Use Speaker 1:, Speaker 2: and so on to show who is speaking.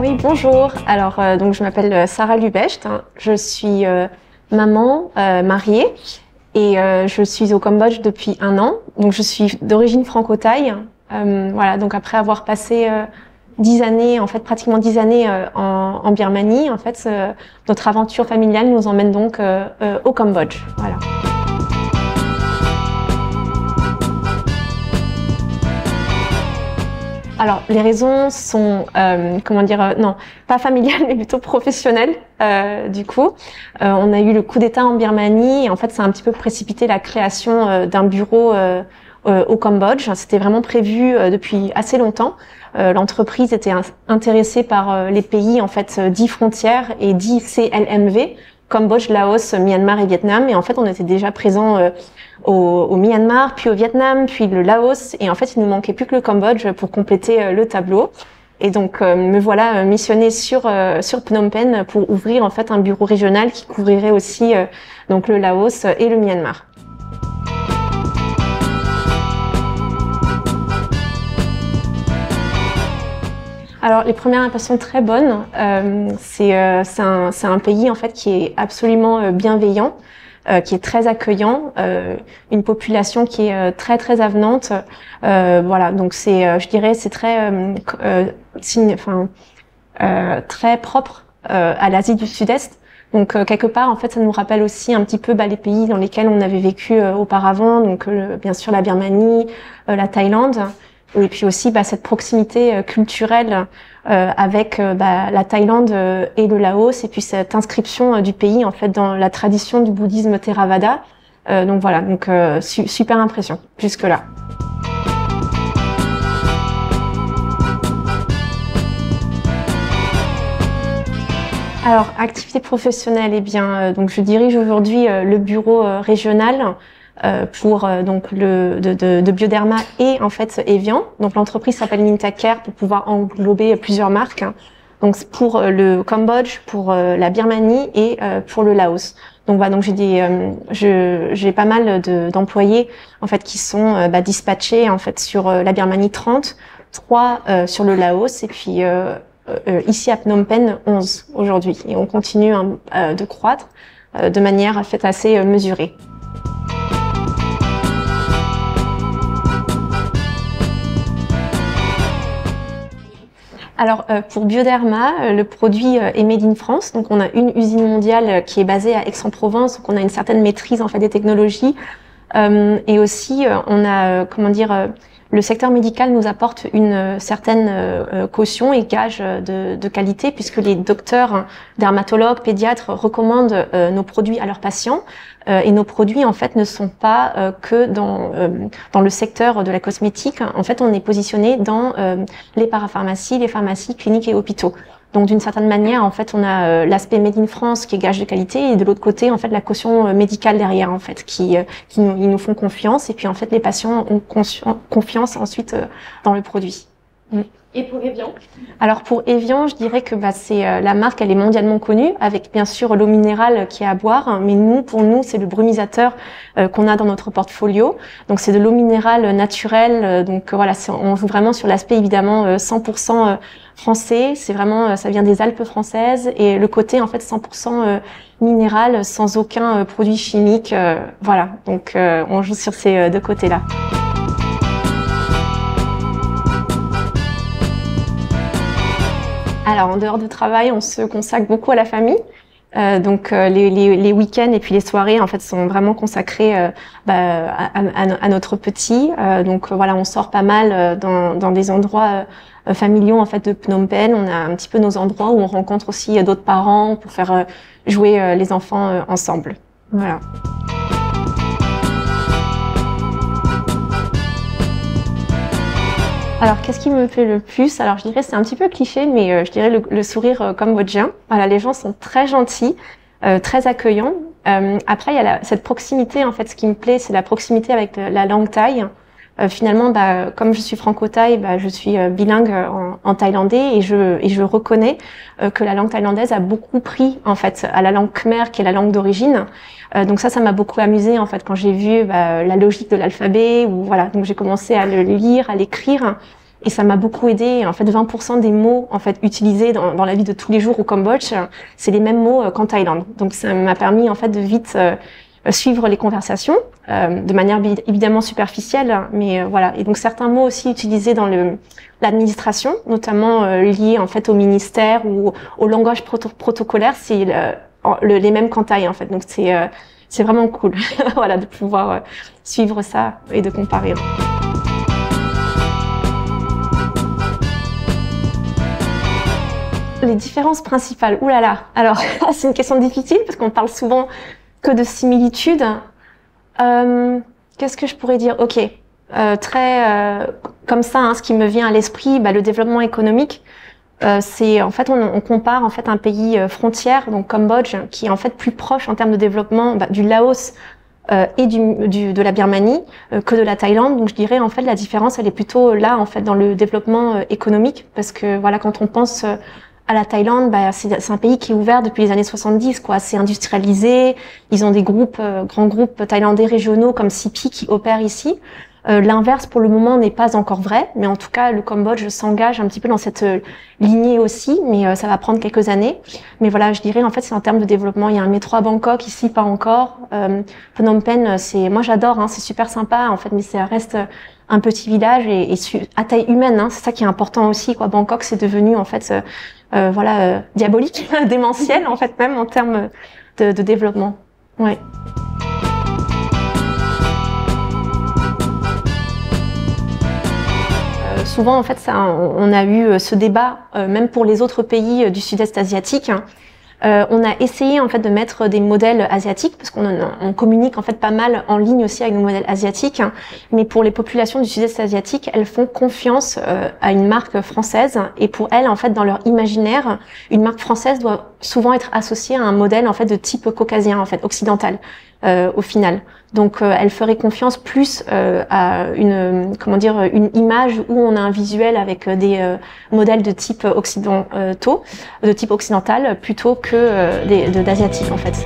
Speaker 1: Oui, bonjour. Alors, donc je m'appelle Sarah Lubecht. Je suis maman, mariée, et je suis au Cambodge depuis 1 an. Donc, je suis d'origine franco-thaï. Voilà. Donc, après avoir passé 10 années, en fait, pratiquement 10 années en Birmanie, en fait, notre aventure familiale nous emmène donc au Cambodge. Voilà. Alors, les raisons sont, non, pas familiales, mais plutôt professionnelles, du coup. On a eu le coup d'État en Birmanie, et en fait, ça a un petit peu précipité la création d'un bureau au Cambodge. C'était vraiment prévu depuis assez longtemps. L'entreprise était intéressée par les pays, en fait, dits frontières et dits CLMV, Cambodge, Laos, Myanmar et Vietnam. Et en fait, on était déjà présents au Myanmar, puis au Vietnam, puis le Laos. Et en fait, il nous manquait plus que le Cambodge pour compléter le tableau. Et donc, me voilà missionnée sur Phnom Penh pour ouvrir en fait un bureau régional qui couvrirait aussi donc le Laos et le Myanmar. Alors, les premières impressions très bonnes, c'est un pays en fait qui est absolument bienveillant, qui est très accueillant, une population qui est très avenante. Voilà, donc je dirais, c'est très très propre à l'Asie du Sud-Est. Donc quelque part, en fait, ça nous rappelle aussi un petit peu les pays dans lesquels on avait vécu auparavant. Donc bien sûr la Birmanie, la Thaïlande. Et puis aussi cette proximité culturelle avec la Thaïlande et le Laos, et puis cette inscription du pays en fait dans la tradition du bouddhisme Theravada. Donc voilà, donc super impression jusque là. Alors activité professionnelle, eh bien donc je dirige aujourd'hui le bureau régional pour donc de Bioderma et en fait Evian. Donc l'entreprise s'appelle Mintacare pour pouvoir englober plusieurs marques. Donc pour le Cambodge, pour la Birmanie et pour le Laos. Donc voilà, donc j'ai pas mal d'employés en fait qui sont dispatchés en fait sur la Birmanie 30, 3 sur le Laos et puis ici à Phnom Penh 11 aujourd'hui. Et on continue de croître de manière en fait assez mesurée. Alors pour Bioderma, le produit est made in France. Donc on a une usine mondiale qui est basée à Aix-en-Provence, donc on a une certaine maîtrise en fait des technologies. Et aussi on a le secteur médical nous apporte une certaine caution et gage de qualité, puisque les docteurs, dermatologues, pédiatres recommandent nos produits à leurs patients. Et nos produits en fait ne sont pas que dans le secteur de la cosmétique. En fait, on est positionné dans les parapharmacies, les pharmacies, cliniques et hôpitaux. Donc d'une certaine manière, en fait, on a l'aspect made in France qui est gage de qualité, et de l'autre côté, en fait, la caution médicale derrière, en fait, ils nous font confiance, et puis en fait, les patients ont confiance ensuite dans le produit.
Speaker 2: Et pour Evian?
Speaker 1: Alors pour Evian, je dirais que c'est la marque, elle est mondialement connue, avec bien sûr l'eau minérale qui est à boire, mais pour nous, c'est le brumisateur qu'on a dans notre portfolio. Donc c'est de l'eau minérale naturelle, donc voilà, on joue vraiment sur l'aspect évidemment 100% français. C'est vraiment, ça vient des Alpes françaises, et le côté en fait 100% minéral, sans aucun produit chimique. Voilà, donc on joue sur ces deux côtés-là. Alors, en dehors du travail, on se consacre beaucoup à la famille. Donc, les week-ends et puis les soirées, en fait, sont vraiment consacrés à notre petit. Donc, voilà, on sort pas mal dans des endroits familiaux, en fait, de Phnom Penh. On a un petit peu nos endroits où on rencontre aussi d'autres parents pour faire jouer les enfants ensemble. Voilà. Alors, qu'est-ce qui me plaît le plus? Alors, je dirais, c'est un petit peu cliché, mais je dirais le sourire cambodgien. Voilà, les gens sont très gentils, très accueillants. Après, il y a cette proximité, en fait, ce qui me plaît, c'est la proximité avec la langue thaï. Finalement, comme je suis franco-thaï, je suis bilingue en thaïlandais et je reconnais que la langue thaïlandaise a beaucoup pris en fait à la langue khmer qui est la langue d'origine. Donc ça m'a beaucoup amusé en fait quand j'ai vu la logique de l'alphabet ou voilà. Donc j'ai commencé à le lire, à l'écrire et ça m'a beaucoup aidé. En fait, 20% des mots en fait utilisés dans la vie de tous les jours au Cambodge, c'est les mêmes mots qu'en Thaïlande. Donc ça m'a permis en fait de vite suivre les conversations de manière évidemment superficielle, mais voilà. Et donc certains mots aussi utilisés dans l'administration, notamment liés en fait au ministère ou au langage protocolaire, c'est les mêmes qu'en thaï en fait. Donc c'est vraiment cool, voilà, de pouvoir suivre ça et de comparer. Les différences principales. Ouh là là. Alors c'est une question difficile parce qu'on parle souvent que de similitudes. Qu'est-ce que je pourrais dire? Ok, comme ça, hein, ce qui me vient à l'esprit, le développement économique. C'est en fait on compare en fait un pays frontière, donc Cambodge, qui est en fait plus proche en termes de développement du Laos et de la Birmanie que de la Thaïlande. Donc je dirais en fait la différence elle est plutôt là en fait dans le développement économique, parce que voilà quand on pense à la Thaïlande, c'est un pays qui est ouvert depuis les années 70, quoi. C'est industrialisé. Ils ont des grands groupes thaïlandais régionaux comme CIPI qui opèrent ici. L'inverse pour le moment n'est pas encore vrai, mais en tout cas le Cambodge s'engage un petit peu dans cette lignée aussi, mais ça va prendre quelques années. Mais voilà, je dirais en fait c'est en termes de développement. Il y a un métro à Bangkok, ici pas encore. Phnom Penh, moi j'adore, hein, c'est super sympa en fait, mais ça reste un petit village et à taille humaine, hein, c'est ça qui est important aussi, quoi. Bangkok c'est devenu en fait diabolique, démentiel en fait même en termes de développement. Ouais. Souvent, en fait, on a eu ce débat, même pour les autres pays du sud-est asiatique. On a essayé en fait de mettre des modèles asiatiques parce qu'on communique en fait pas mal en ligne aussi avec nos modèles asiatiques. Mais pour les populations du sud-est asiatique, elles font confiance à une marque française et pour elles, en fait, dans leur imaginaire, une marque française doit souvent être associée à un modèle en fait de type caucasien, en fait occidental. Au final. Donc elle ferait confiance plus à une image où on a un visuel avec des modèles de type occidental plutôt que d'asiatiques en fait.